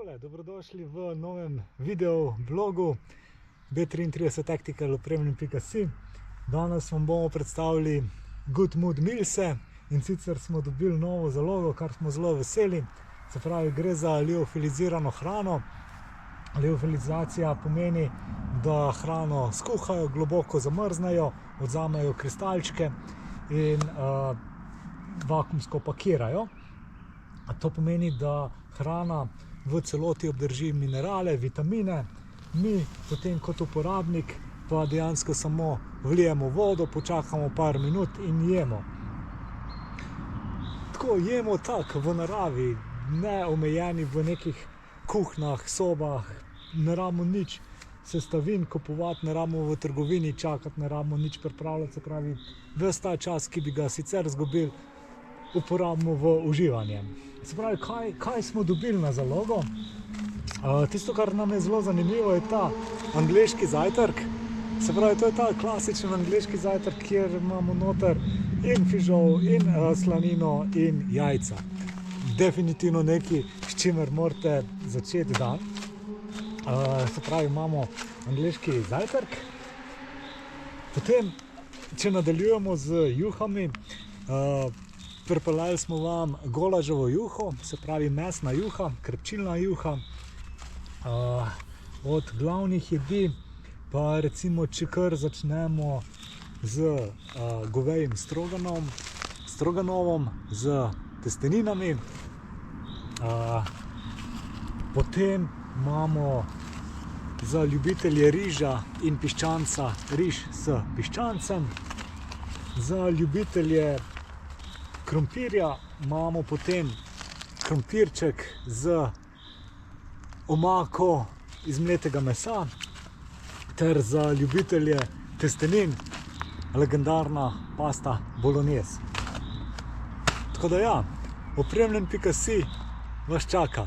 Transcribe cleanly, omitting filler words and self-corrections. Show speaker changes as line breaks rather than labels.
Takole, dobrodošli v novem video blogu B33 Tactical opremljen.si. Danes vam bomo predstavili Good Mood Mealse in sicer smo dobili novo zalogo, kar smo zelo veseli. Se pravi, gre za liofilizirano hrano. Liofilizacija pomeni, da hrano skuhajo, globoko zamrznejo, odzamejo kristalčke in vakuumsko pakirajo. To pomeni, da hrana v celoti obdrži minerale, vitamine, mi potem kot uporabnik pa dejansko samo vlijemo vodo, počakamo par minut in jemo. Tako jemo tako v naravi, ne omejeni v nekih kuhnah, sobah, ne rabimo nič sestavin kupovati, ne rabimo v trgovini čakati, ne rabimo nič pripravljati, se pravi, ves ta čas, ki bi ga sicer izgubili, uporabimo v uživanje. Se pravi, kaj smo dobili na zalogo? Tisto, kar nam je zelo zanimivo, je ta angleški zajtrk. Se pravi, to je ta klasičen angleški zajtrk, kjer imamo noter in fižol, in slanino, in jajca. Definitivno nekaj, s čimer morate začeti dan. Se pravi, imamo angleški zajtrk. Potem, če nadaljujemo z juhami, pripeljali smo vam golaževo juho, se pravi mesna juha, krepčilna juha. Od glavnih jedi pa recimo, če kar začnemo z govejim stroganovom, z testeninami. Potem imamo za ljubitelje riža in piščanca riž s piščancem. Za ljubitelje krompirja imamo potem krompirček z omako iz mletega mesa, ter za ljubitelje testenin legendarna pasta bolognese. Tako da ja, opremljen.si vas čaka.